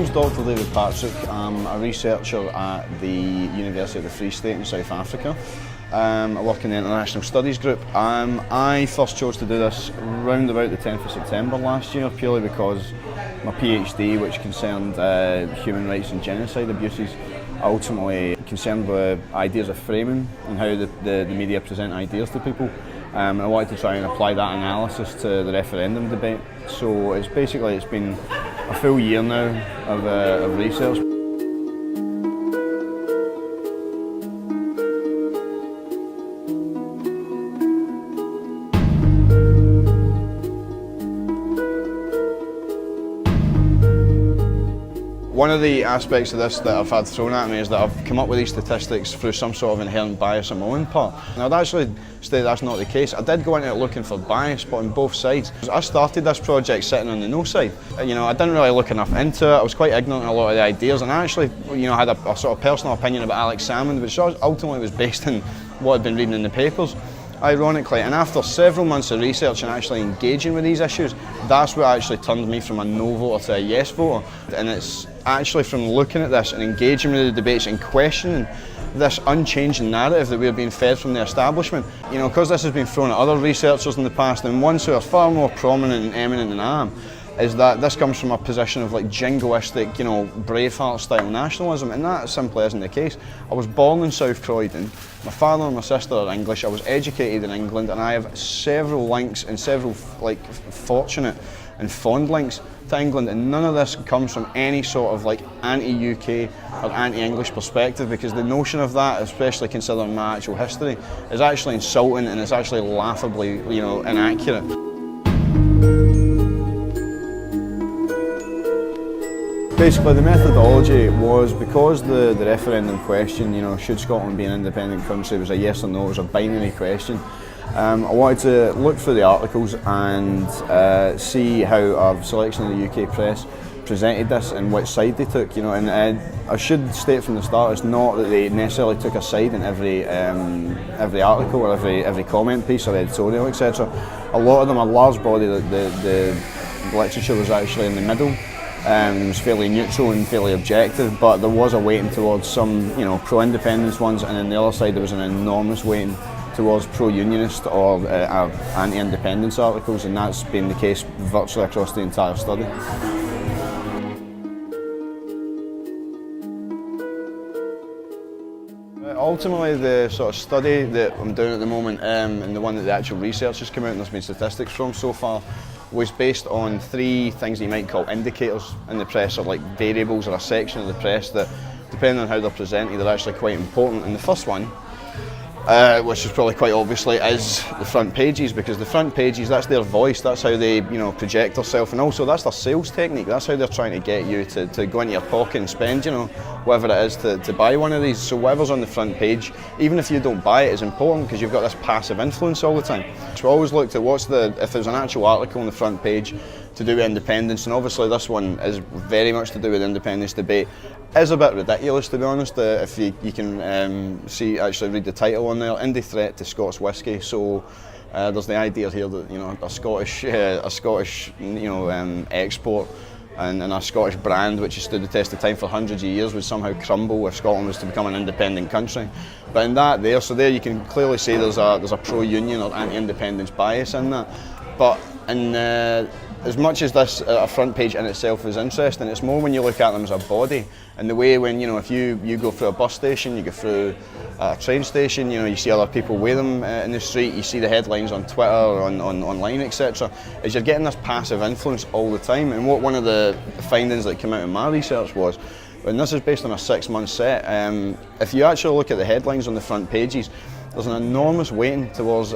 name's Dr. David Patrick. I'm a researcher at the University of the Free State in South Africa. I work in the International Studies group. I first chose to do this round about the 10th of September last year, purely because my PhD, which concerned human rights and genocide abuses, ultimately concerned with ideas of framing and how the media present ideas to people. I wanted to try and apply that analysis to the referendum debate. So it's been a full year now of research. One of the aspects of this that I've had thrown at me is that I've come up with these statistics through some sort of inherent bias on my own part. And I'd actually say that's not the case. I did go into it looking for bias, but on both sides. I started this project sitting on the no side. I didn't really look enough into it. I was quite ignorant of a lot of the ideas, and I actually, had a sort of personal opinion about Alex Salmond, which ultimately was based on what I'd been reading in the papers. Ironically, and after several months of research and actually engaging with these issues, that's what actually turned me from a no voter to a yes voter. And it's actually from looking at this and engaging with the debates and questioning this unchanging narrative that we're being fed from the establishment. Because this has been thrown at other researchers in the past, and ones who are far more prominent and eminent than I am, is that this comes from a position of jingoistic, Braveheart style nationalism, and that simply isn't the case. I was born in South Croydon, my father and my sister are English, I was educated in England, and I have several links and several fortunate and fond links to England, and none of this comes from any sort of anti-UK or anti-English perspective, because the notion of that, especially considering my actual history, is actually insulting and it's actually laughably, inaccurate. Basically, the methodology was, because the referendum question, should Scotland be an independent country, was a yes or no, it was a binary question. I wanted to look through the articles and see how a selection of the UK press presented this and which side they took. And I should state from the start, it's not that they necessarily took a side in every article or every comment piece or editorial, etc. A lot of them, a large body, the literature was actually in the middle. It was fairly neutral and fairly objective, but there was a weighting towards some, pro-independence ones, and on the other side there was an enormous weighting towards pro-unionist or anti-independence articles, and that's been the case virtually across the entire study. Ultimately, the sort of study that I'm doing at the moment, and the one that the actual research has come out and there's been statistics from so far, was based on three things that you might call indicators in the press, or variables or a section of the press that, depending on how they're presented, they're actually quite important. And the first one, which is probably quite obviously, is the front pages, because the front pages, that's their voice, that's how they project themselves, and also that's their sales technique, that's how they're trying to get you to go into your pocket and spend whatever it is to buy one of these. So whatever's on the front page, even if you don't buy it, is important because you've got this passive influence all the time. So I always looked at if there's an actual article on the front page to do with independence, and obviously this one is very much to do with independence debate. Is a bit ridiculous, to be honest, if you can actually read the title on there, Indie Threat to Scots Whisky. So there's the idea here that a Scottish export and a Scottish brand which has stood the test of time for hundreds of years would somehow crumble if Scotland was to become an independent country. But in that there you can clearly see there's a pro-union or anti-independence bias in that. But as much as this a front page in itself is interesting, it's more when you look at them as a body, and the way when if you go through a bus station, you go through a train station, you see other people with them in the street, you see the headlines on Twitter or online, etc. Is you're getting this passive influence all the time. And what one of the findings that came out in my research was, and this is based on a 6-month set, if you actually look at the headlines on the front pages, there's an enormous weighting towards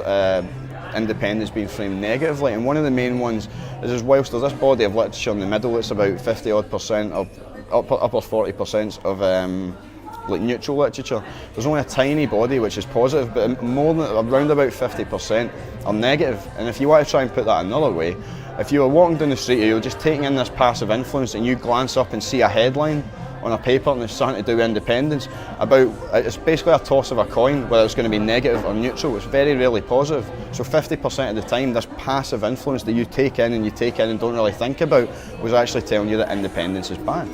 independence being framed negatively, and one of the main ones is, whilst there's this body of literature in the middle, it's about 50% or upper 40% of neutral literature. There's only a tiny body which is positive, but more than around about 50% are negative. And if you want to try and put that another way, if you were walking down the street, you're just taking in this passive influence, and you glance up and see a headline on a paper and it's something to do with independence, it's basically a toss of a coin whether it's going to be negative or neutral. It's very rarely positive. So 50% of the time, this passive influence that you take in and don't really think about was actually telling you that independence is bad.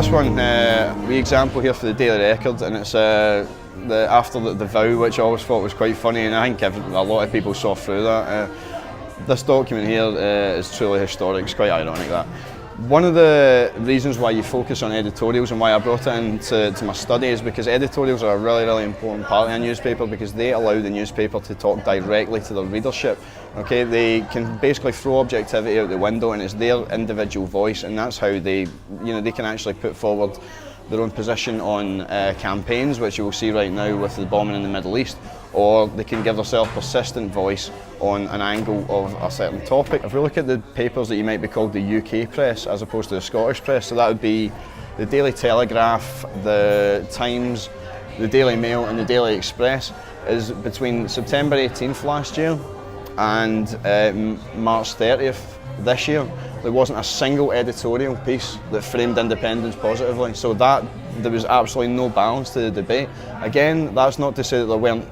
this one, the example here for the Daily Record, and it's after the vow, which I always thought was quite funny, and I think a lot of people saw through that. This document here is truly historic. It's quite ironic that. One of the reasons why you focus on editorials and why I brought it into my study is because editorials are a really, really important part of a newspaper, because they allow the newspaper to talk directly to their readership. Okay, they can basically throw objectivity out the window, and it's their individual voice, and that's how they can actually put forward their own position on campaigns, which you will see right now with the bombing in the Middle East, or they can give themselves persistent voice on an angle of a certain topic. If we look at the papers that you might be called the UK press as opposed to the Scottish press, so that would be the Daily Telegraph, the Times, the Daily Mail and the Daily Express, is between September 18th last year and March 30th this year, there wasn't a single editorial piece that framed independence positively. So that there was absolutely no balance to the debate. Again, that's not to say that there weren't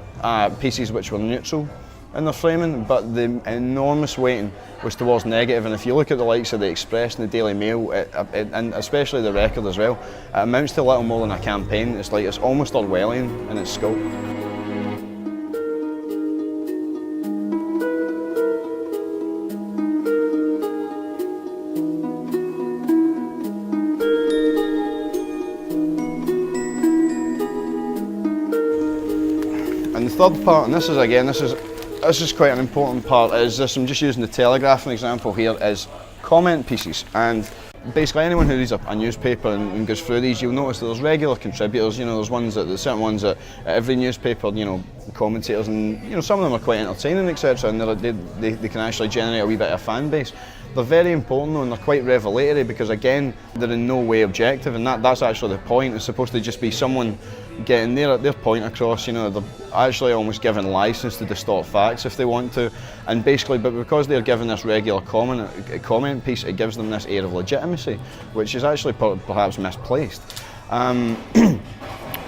pieces which were neutral in their framing, but the enormous weighting was towards negative. And if you look at the likes of the Express and the Daily Mail, and especially the Record as well, it amounts to little more than a campaign. It's almost Orwellian in its scope. And the third part, and this is quite an important part, is this. I'm just using the Telegraph an example here, is comment pieces. And basically anyone who reads a newspaper and goes through these, you'll notice that there's regular contributors. There's certain ones at every newspaper, commentators, and some of them are quite entertaining, etc. And they can actually generate a wee bit of a fan base. They're very important though, and they're quite revelatory, because again, they're in no way objective, and that's actually the point. It's supposed to just be someone getting their point across. They're actually almost given license to distort facts if they want to, and basically, but because they're given this regular comment piece, it gives them this air of legitimacy, which is actually perhaps misplaced.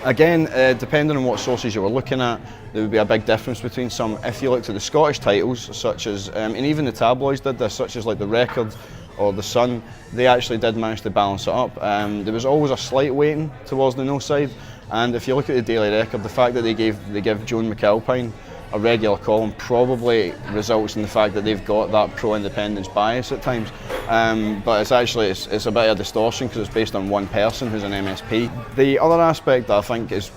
Again, depending on what sources you were looking at, there would be a big difference between some. If you looked at the Scottish titles, such as, and even the tabloids did this, such as like the Record or the Sun, they actually did manage to balance it up. There was always a slight weighting towards the no side, and if you look at the Daily Record, the fact that they give Joan McAlpine a regular column probably results in the fact that they've got that pro-independence bias at times. But it's a bit of a distortion, because it's based on one person who's an MSP. The other aspect that I think is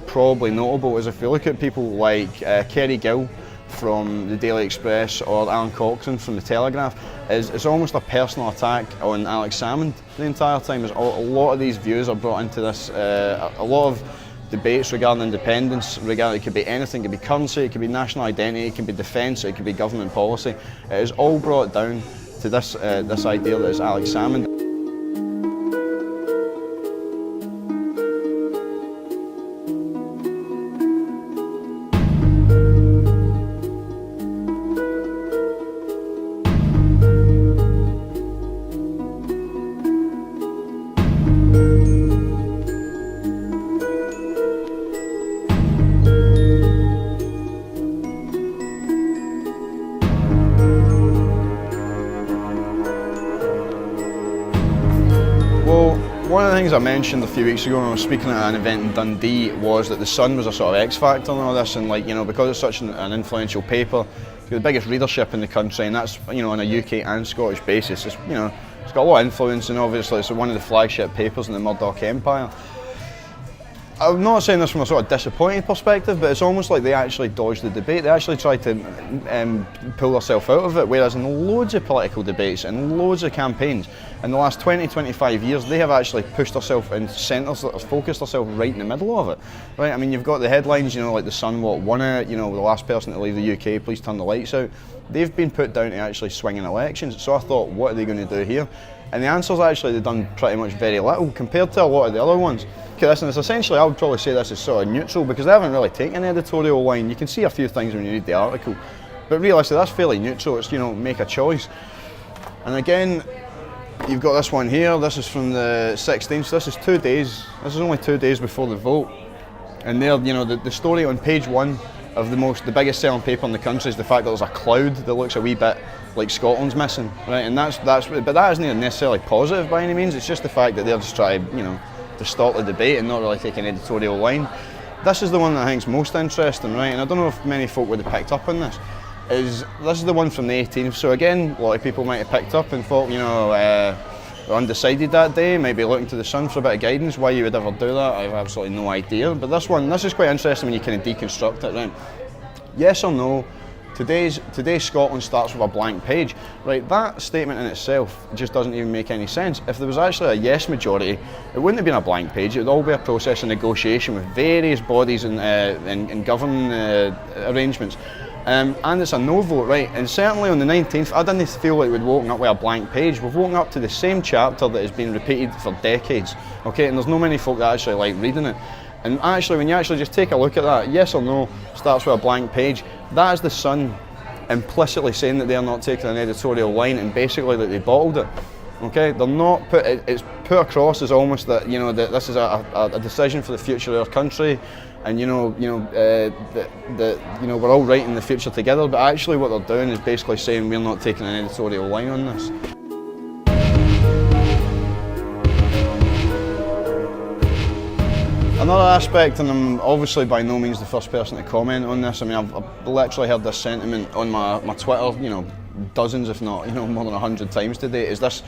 probably notable is if you look at people like Kerry Gill from the Daily Express or Alan Cochrane from the Telegraph, it's almost a personal attack on Alex Salmond the entire time. A lot of these views are brought into this, a lot of debates regarding independence, it could be anything, it could be currency, it could be national identity, it could be defence, it could be government policy. It is all brought down to this idea that it's Alex Salmond. One of the things I mentioned a few weeks ago when I was speaking at an event in Dundee was that the Sun was a sort of X factor in all this, and because it's such an influential paper, it's got the biggest readership in the country, and that's on a UK and Scottish basis. It's got a lot of influence, and obviously it's one of the flagship papers in the Murdoch Empire. I'm not saying this from a sort of disappointed perspective, but it's almost like they actually dodged the debate. They actually tried to pull themselves out of it, whereas in loads of political debates and loads of campaigns in the last 20-25 years, they have actually pushed themselves in centres that have focused themselves right in the middle of it. Right? I mean, you've got the headlines, like the Sun won it, the last person to leave the UK, please turn the lights out. They've been put down to actually swinging elections. So I thought, what are they going to do here? And the answer is actually they've done pretty much very little compared to a lot of the other ones. Okay, listen, it's essentially, I would probably say this is sort of neutral, because they haven't really taken an editorial line. You can see a few things when you read the article, but realistically that's fairly neutral. It's, make a choice. And again, you've got this one here. This is from the 16th. So this is 2 days. This is only 2 days before the vote. And there, the story on page 1 the biggest selling paper in the country is the fact that there's a cloud that looks a wee bit like Scotland's missing, right? And but that isn't necessarily positive by any means. It's just the fact that they're just trying, to start the debate and not really take an editorial line. This is the one that I think is most interesting, right? And I don't know if many folk would have picked up on this. This is the one from the 18th. So again, a lot of people might have picked up and thought, were undecided that day, maybe looking to the Sun for a bit of guidance. Why you would ever do that, I have absolutely no idea. But this is quite interesting when you kind of deconstruct it, right? Yes or no, today's Scotland starts with a blank page, right? That statement in itself just doesn't even make any sense. If there was actually a yes majority, it wouldn't have been a blank page. It would all be a process of negotiation with various bodies and governing arrangements. And it's a no vote, right? And certainly on the 19th, I didn't feel like we'd woken up with a blank page. We've woken up to the same chapter that has been repeated for decades, okay? And there's no many folk that actually like reading it. And actually, when you actually just take a look at that, yes or no starts with a blank page, that is the Sun implicitly saying that they're not taking an editorial line and basically that they bottled it. Okay, they're not it's put across as almost that that this is a decision for the future of our country, and we're all writing the future together. But actually, what they're doing is basically saying we're not taking an editorial line on this. Another aspect, and I'm obviously by no means the first person to comment on this. I mean, I've literally heard this sentiment on my Twitter, dozens, if not, more than 100 times today. Is this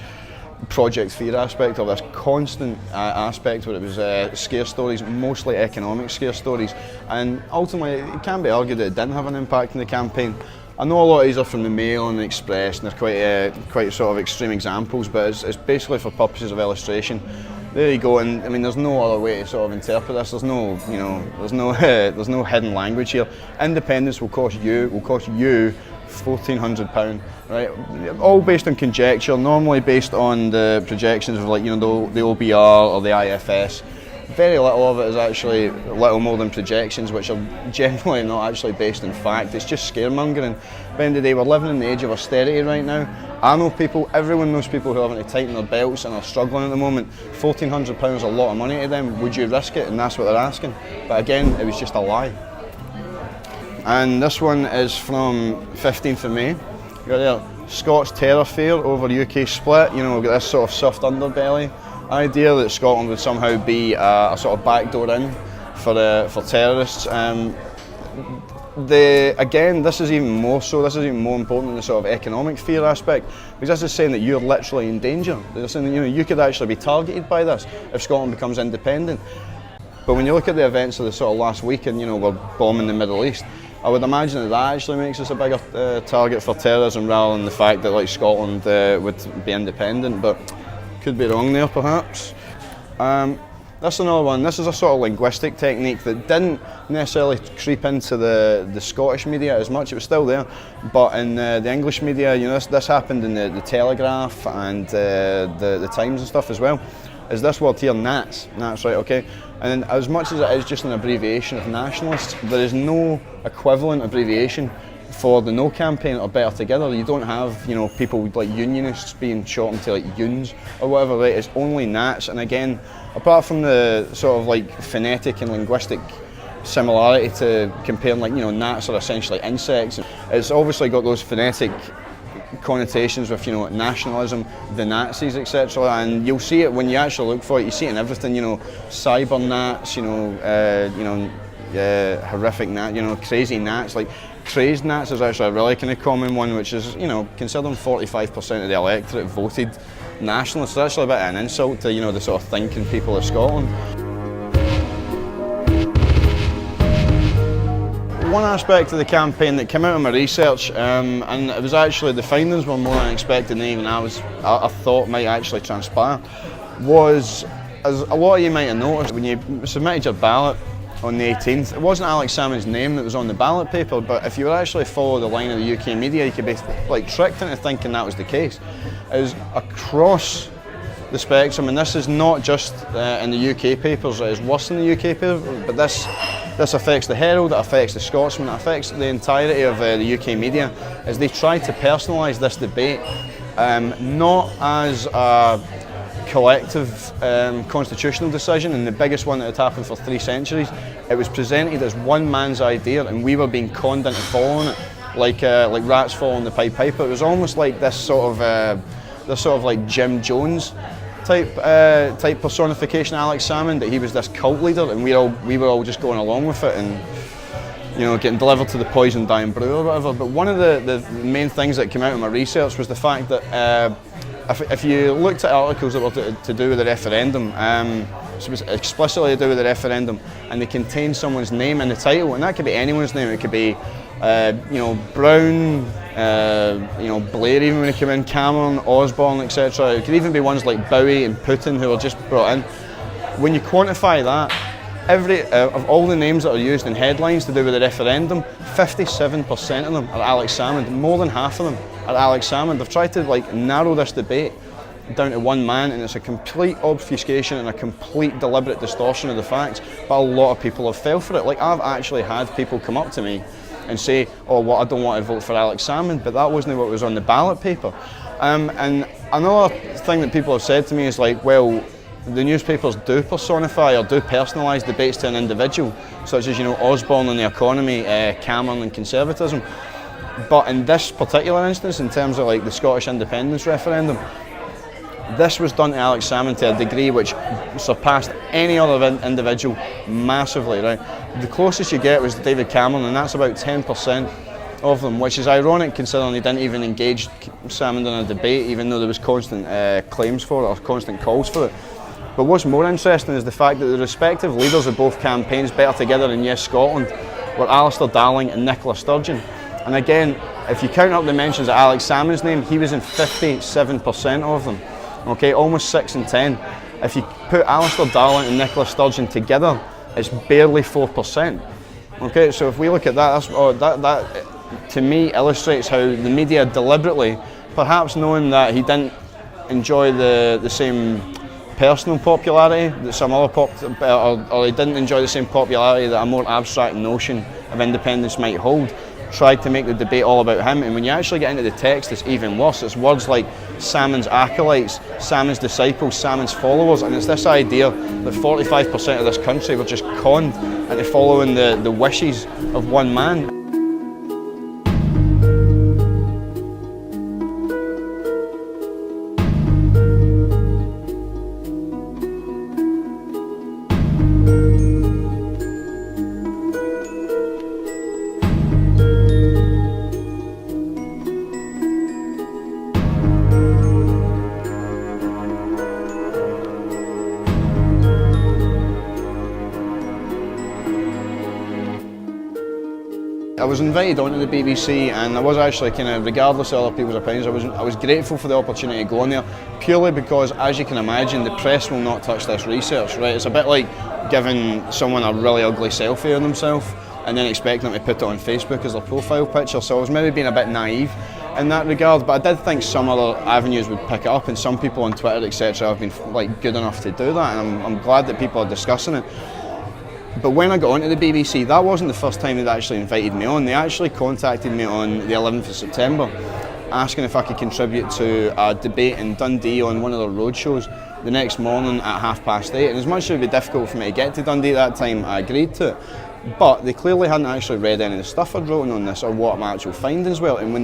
Project Fear aspect, or this constant aspect where it was scare stories, mostly economic scare stories, and ultimately it can be argued that it didn't have an impact in the campaign. I know a lot of these are from the Mail and the Express, and they're quite sort of extreme examples, but it's basically for purposes of illustration. There you go, and I mean, there's no other way to sort of interpret this. There's no, there's no hidden language here. Independence will cost you £1,400, right? All based on conjecture, normally based on the projections of the OBR or the IFS. Very little of it is actually little more than projections, which are generally not actually based in fact. It's just scaremongering. At the end of the day, we're living in the age of austerity right now. I know people, everyone knows people who are having to tighten their belts and are struggling at the moment. £1,400 is a lot of money to them. Would you risk it? And that's what they're asking. But again, it was just a lie. And this one is from 15th of May. You got there, Scots terror fear over UK split. We've got this sort of soft underbelly idea that Scotland would somehow be a sort of backdoor in for terrorists. Again, this is even more so. This is even more important than the sort of economic fear aspect, because this is saying that you're literally in danger. They're saying that you could actually be targeted by this if Scotland becomes independent. But when you look at the events of the sort of last week, and we're bombing the Middle East, I would imagine that actually makes us a bigger target for terrorism rather than the fact that Scotland would be independent. But could be wrong there, perhaps. That's another one. This is a sort of linguistic technique that didn't necessarily creep into the Scottish media as much. It was still there, but in the English media, this happened in the Telegraph and the Times and stuff as well. Is this word here, Nats? Nats, right, okay. And as much as it is just an abbreviation of nationalists, there is no equivalent abbreviation for the No campaign or Better Together. You don't have, people like unionists being shortened to Yuns or whatever, right? It's only Nats. And again, apart from the sort of phonetic and linguistic similarity to comparing gnats are essentially insects, it's obviously got those phonetic connotations with nationalism, the Nazis, etc. And you'll see it when you actually look for it. You see it in everything, cyber Nats, horrific Nats, crazy Nats. Crazed Nats is actually a really kind of common one, which is, considering 45% of the electorate voted nationalist, it's actually a bit of an insult to, the sort of thinking people of Scotland. One aspect of the campaign that came out of my research, and it was actually, the findings were more unexpected than even I thought might actually transpire, was, as a lot of you might have noticed, when you submitted your ballot on the 18th, it wasn't Alex Salmond's name that was on the ballot paper, but if you were actually follow the line of the UK media, you could be tricked into thinking that was the case. Is across the spectrum, and this is not just in the UK papers, it is worse in the UK papers, but this affects the Herald, it affects the Scotsman, it affects the entirety of the UK media, as they try to personalise this debate, not as a collective constitutional decision, and the biggest one that had happened for 3 centuries. It was presented as one man's idea, and we were being conned into following it, like rats following the Pied Piper. It was almost like this sort of like Jim Jones type personification of Alex Salmond, that he was this cult leader, and we were all just going along with it, and getting delivered to the poison dying brew or whatever. But one of the main things that came out of my research was the fact that if you looked at articles that were to do with the referendum, so it was explicitly to do with the referendum, and they contain someone's name in the title, and that could be anyone's name. It could be Brown, Blair, even when he came in, Cameron, Osborne, etc. It could even be ones like Bowie and Putin, who were just brought in. When you quantify that, of all the names that are used in headlines to do with the referendum, 57% of them are Alex Salmond. More than half of them are Alex Salmond. They've tried to narrow this debate down to one man, and it's a complete obfuscation and a complete deliberate distortion of the facts. But a lot of people have fell for it. Like, I've actually had people come up to me and say, "Oh, well, I don't want to vote for Alex Salmond," but that wasn't what was on the ballot paper. And another thing that people have said to me is like, well, the newspapers do personify or do personalise debates to an individual, such as Osborne and the economy, Cameron and conservatism. But in this particular instance, in terms of the Scottish independence referendum, this was done to Alex Salmond to a degree which surpassed any other individual massively. Right? The closest you get was David Cameron, and that's about 10% of them, which is ironic considering he didn't even engage Salmond in a debate, even though there was constant claims for it or constant calls for it. But what's more interesting is the fact that the respective leaders of both campaigns, Better Together and Yes Scotland, were Alistair Darling and Nicola Sturgeon. And again, if you count up the mentions of Alex Salmond's name, he was in 57% of them. Okay, almost 6 in 10. If you put Alistair Darling and Nicola Sturgeon together, it's barely 4%. Okay, so if we look at that, that to me illustrates how the media deliberately, perhaps knowing that he didn't enjoy the same personal popularity that some other or he didn't enjoy the same popularity that a more abstract notion of independence might hold, tried to make the debate all about him. And when you actually get into the text, it's even worse. It's words like Salmond's acolytes, Salmond's disciples, Salmond's followers, and it's this idea that 45% of this country were just conned into following the wishes of one man. I was invited onto the BBC, and I was actually regardless of other people's opinions, I was grateful for the opportunity to go on there, purely because, as you can imagine, the press will not touch this research, right? It's a bit like giving someone a really ugly selfie of themselves and then expecting them to put it on Facebook as their profile picture. So I was maybe being a bit naive in that regard, but I did think some other avenues would pick it up, and some people on Twitter, etc., have been good enough to do that, and I'm glad that people are discussing it. But when I got onto the BBC, that wasn't the first time they'd actually invited me on. They actually contacted me on the 11th of September, asking if I could contribute to a debate in Dundee on one of their roadshows the next morning at 8:30. And as much as it would be difficult for me to get to Dundee at that time, I agreed to it. But they clearly hadn't actually read any of the stuff I'd written on this or what my actual findings were. And when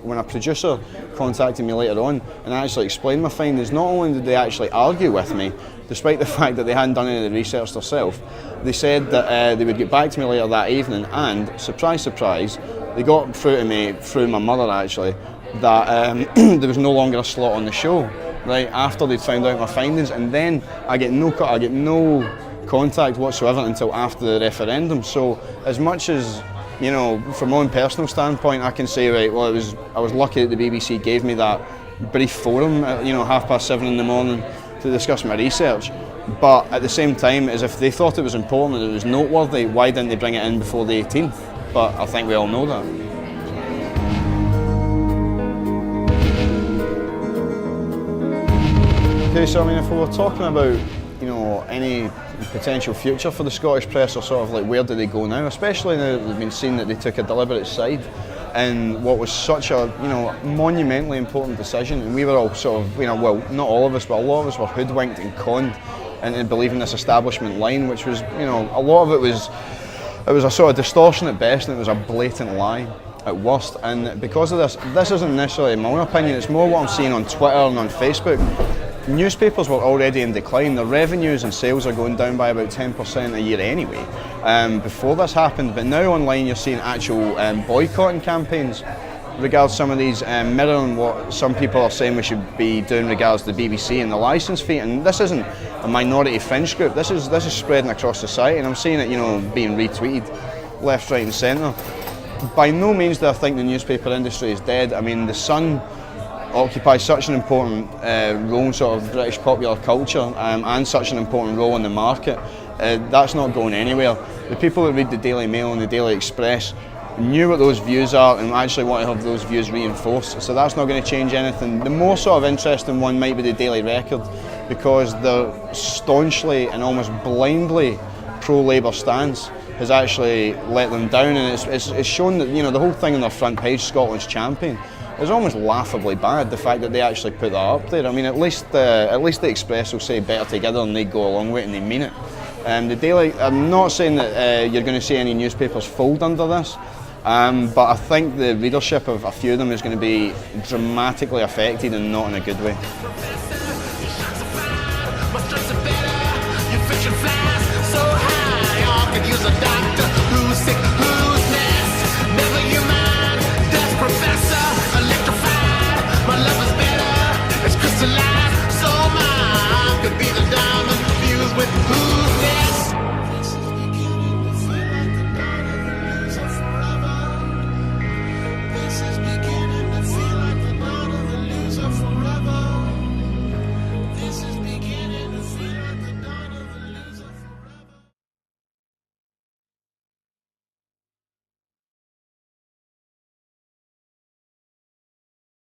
when a producer contacted me later on and actually explained my findings, not only did they actually argue with me, despite the fact that they hadn't done any of the research themselves, they said that they would get back to me later that evening, and surprise, surprise, they got through to me through my mother actually that there was no longer a slot on the show, right, after they'd found out my findings. And then I get no contact whatsoever until after the referendum. So as much as, from my own personal standpoint, I can say, right, well, I was lucky that the BBC gave me that brief forum at 7:30 in the morning to discuss my research. But at the same time, as if they thought it was important and it was noteworthy, why didn't they bring it in before the 18th? But I think we all know that. Okay, so if we were talking about any potential future for the Scottish press, or sort of where do they go now, especially now that they've been seen that they took a deliberate side in what was such a monumentally important decision, and we were all sort of well, not all of us, but a lot of us were hoodwinked and conned into believing this establishment line, which was a lot of it was a sort of distortion at best, and it was a blatant lie at worst. And because of this isn't necessarily my own opinion, it's more what I'm seeing on Twitter and on Facebook. Newspapers were already in decline. Their revenues and sales are going down by about 10% a year anyway, before this happened. But now online you're seeing actual boycotting campaigns regards some of these, mirroring what some people are saying we should be doing regards the BBC and the licence fee. And this isn't a minority fringe group. This is spreading across society, and I'm seeing it being retweeted left, right and centre. By no means do I think the newspaper industry is dead. I mean, the Sun occupies such an important role in sort of British popular culture, and such an important role in the market. That's not going anywhere. The people that read the Daily Mail and the Daily Express knew what those views are and actually want to have those views reinforced, so that's not going to change anything. The more sort of interesting one might be the Daily Record, because their staunchly and almost blindly pro-Labour stance has actually let them down, and it's shown that the whole thing on their front page, Scotland's champion, is almost laughably bad. The fact that they actually put that up there. I mean, at least the Express will say better together, and they go along with it and they mean it. The Daily, I'm not saying that you're going to see any newspapers fold under this, but I think the readership of a few of them is going to be dramatically affected, and not in a good way.